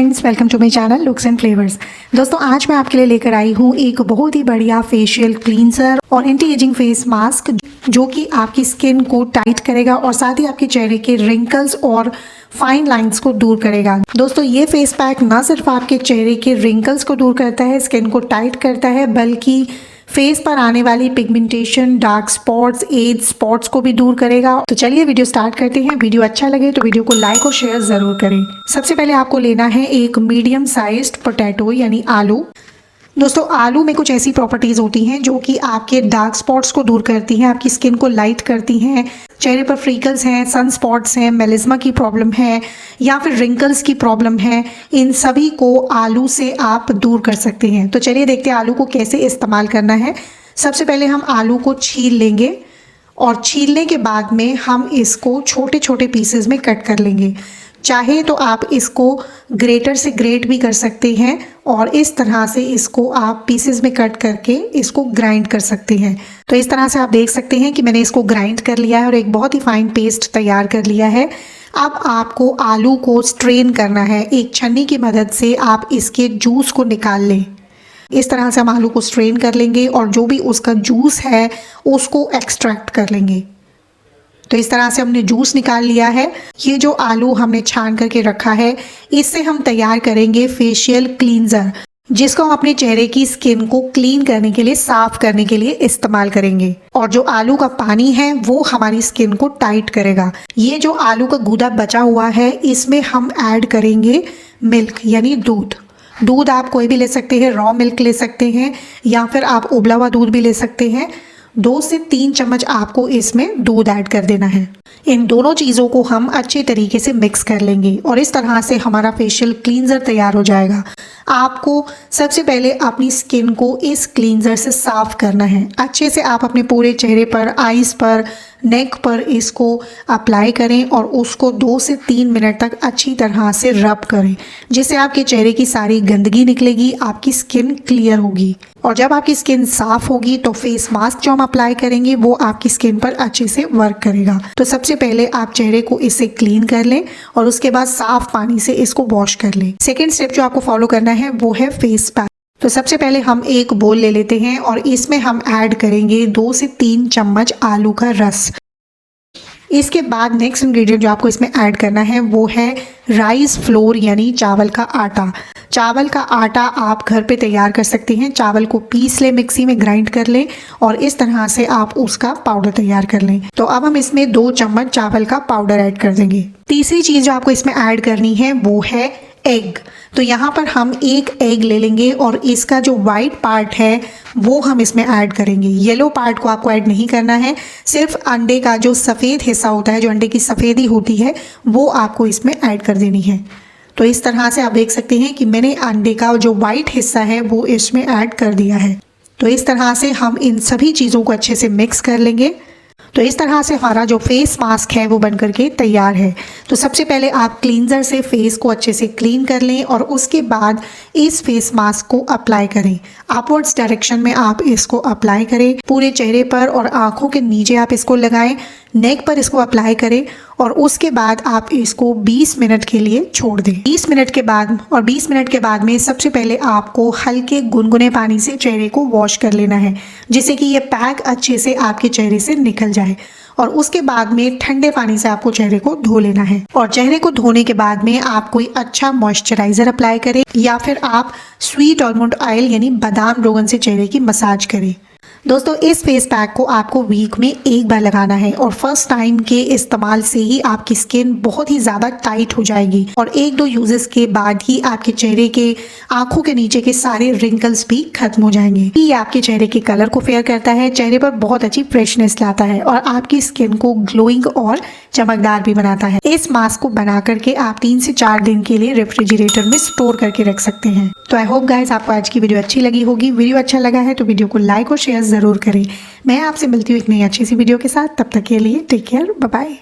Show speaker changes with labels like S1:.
S1: Friends, welcome to my channel looks and flavours. दोस्तों, आज मैं आपके लिए लेकर आई हूँ एक बहुत ही बढ़िया फेशियल क्लींजर और एंटी एजिंग फेस मास्क जो कि आपकी स्किन को टाइट करेगा और साथ ही आपके चेहरे के रिंकल्स और फाइन लाइंस को दूर करेगा। दोस्तों, ये फेस पैक ना सिर्फ आपके चेहरे के रिंकल्स को दूर करता है, स्किन को टाइट करता है, बल्कि फेस पर आने वाली pigmentation, dark spots, as spots को भी दूर करेगा। तो चलिए वीडियो स्टार्ट करते हैं। वीडियो अच्छा लगे तो वीडियो को लाइक और शेयर जरूर करें। सबसे पहले आपको लेना है एक मीडियम साइज्ड पोटैटो यानी आलू। दोस्तों, आलू में कुछ ऐसी प्रॉपर्टीज होती हैं जो कि आपके डार्क स्पॉट्स को दूर करती हैं, आपकी स्किन को लाइट करती हैं। चेहरे पर फ्रीकल्स हैं, सन स्पॉट्स हैं, मेलिज्मा की प्रॉब्लम है या फिर रिंकल्स की प्रॉब्लम है, इन सभी को आलू से आप दूर कर सकते हैं। तो चलिए देखते हैं आलू को कैसे इस्तेमाल करना है। सबसे पहले हम आलू को छील लेंगे और छीलने के बाद में हम इसको छोटे छोटे पीसेस में कट कर लेंगे। चाहे तो आप इसको ग्रेटर से ग्रेट भी कर सकते हैं और इस तरह से इसको आप पीसेस में कट करके इसको ग्राइंड कर सकते हैं। तो इस तरह से आप देख सकते हैं कि मैंने इसको ग्राइंड कर लिया है और एक बहुत ही फाइन पेस्ट तैयार कर लिया है। अब आपको आलू को स्ट्रेन करना है। एक छन्नी की मदद से आप इसके जूस को निकाल लें। इस तरह से हम आलू को स्ट्रेन कर लेंगे और जो भी उसका जूस है उसको एक्सट्रैक्ट कर लेंगे। तो इस तरह से हमने जूस निकाल लिया है। ये जो आलू हमने छान करके रखा है, इससे हम तैयार करेंगे फेशियल क्लींजर, जिसको हम अपने चेहरे की स्किन को क्लीन करने के लिए, साफ करने के लिए इस्तेमाल करेंगे। और जो आलू का पानी है वो हमारी स्किन को टाइट करेगा। ये जो आलू का गूदा बचा हुआ है, इसमें हम ऐड करेंगे मिल्क यानी दूध। दूध आप कोई भी ले सकते हैं, रॉ मिल्क ले सकते हैं या फिर आप उबला हुआ दूध भी ले सकते हैं। 2 से 3 चम्मच आपको इसमें दूध ऐड कर देना है। इन दोनों चीज़ों को हम अच्छे तरीके से मिक्स कर लेंगे और इस तरह से हमारा फेशियल क्लींजर तैयार हो जाएगा। आपको सबसे पहले अपनी स्किन को इस क्लींजर से साफ करना है। अच्छे से आप अपने पूरे चेहरे पर, आईज पर, नेक पर इसको अप्लाई करें और उसको 2 से 3 मिनट तक अच्छी तरह से रब करें, जिससे आपके चेहरे की सारी गंदगी निकलेगी, आपकी स्किन क्लियर होगी। और जब आपकी स्किन साफ होगी तो फेस मास्क जो हम अप्लाई करेंगे वो आपकी स्किन पर अच्छे से वर्क करेगा। तो सबसे पहले आप चेहरे को इससे क्लीन कर लें और उसके बाद साफ पानी से इसको वॉश कर लें। सेकेंड स्टेप जो आपको फॉलो करना है वो है फेस पैक। तो सबसे पहले हम एक बोल ले लेते हैं और इसमें हम ऐड करेंगे 2 से 3 चम्मच आलू का रस। इसके बाद नेक्स्ट इंग्रेडिएंट जो आपको इसमें ऐड करना है वो है राइस फ्लोर यानी चावल का आटा। चावल का आटा आप घर पे तैयार कर सकते हैं। चावल को पीस लें, मिक्सी में ग्राइंड कर लें और इस तरह से आप उसका पाउडर तैयार कर लें। तो अब हम इसमें 2 चम्मच चावल का पाउडर ऐड कर देंगे। तीसरी चीज़ जो आपको इसमें ऐड करनी है वो है एग। तो यहाँ पर हम एक एग ले लेंगे और इसका जो वाइट पार्ट है वो हम इसमें ऐड करेंगे। येलो पार्ट को आपको ऐड नहीं करना है, सिर्फ अंडे का जो सफ़ेद हिस्सा होता है, जो अंडे की सफ़ेदी होती है, वो आपको इसमें ऐड कर देनी है। तो इस तरह से आप देख सकते हैं कि मैंने अंडे का जो वाइट हिस्सा है वो इसमें ऐड कर दिया है। तो इस तरह से हम इन सभी चीज़ों को अच्छे से मिक्स कर लेंगे। तो इस तरह से हमारा जो फेस मास्क है वो बन करके तैयार है। तो सबसे पहले आप क्लींजर से फेस को अच्छे से क्लीन कर लें और उसके बाद इस फेस मास्क को अप्लाई करें। अपवर्ड्स डायरेक्शन में आप इसको अप्लाई करें, पूरे चेहरे पर और आंखों के नीचे आप इसको लगाएं, नेक पर इसको अप्लाई करें और उसके बाद आप इसको 20 मिनट के लिए छोड़ दें। 20 मिनट के बाद में सबसे पहले आपको हल्के गुनगुने पानी से चेहरे को वॉश कर लेना है, जिससे कि ये पैक अच्छे से आपके चेहरे से निकल जाए। और उसके बाद में ठंडे पानी से आपको चेहरे को धो लेना है। और चेहरे को धोने के बाद में आप कोई अच्छा मॉइस्चराइजर अप्लाई करें या फिर आप स्वीट आलमंड ऑयल यानी बादाम रोगन से चेहरे की मसाज करें। दोस्तों, इस फेस पैक को आपको वीक में एक बार लगाना है और फर्स्ट टाइम के इस्तेमाल से ही आपकी स्किन बहुत ही ज़्यादा टाइट हो जाएगी और 1-2 यूजेस के बाद ही आपके चेहरे के, आंखों के नीचे के सारे रिंकल्स भी खत्म हो जाएंगे। ये आपके चेहरे के कलर को फेयर करता है, चेहरे पर बहुत अच्छी फ्रेशनेस लाता है और आपकी स्किन को ग्लोइंग और चमकदार भी बनाता है। इस मास्क को बना करके आप 3 से 4 दिन के लिए रेफ्रिजरेटर में स्टोर करके रख सकते हैं। तो आई होप गाइस आपको आज की वीडियो अच्छी लगी होगी। वीडियो अच्छा लगा है तो वीडियो को लाइक और शेयर जरूर करें। मैं आपसे मिलती हूँ एक नई अच्छी सी वीडियो के साथ। तब तक के लिए टेक केयर, बाय बाय।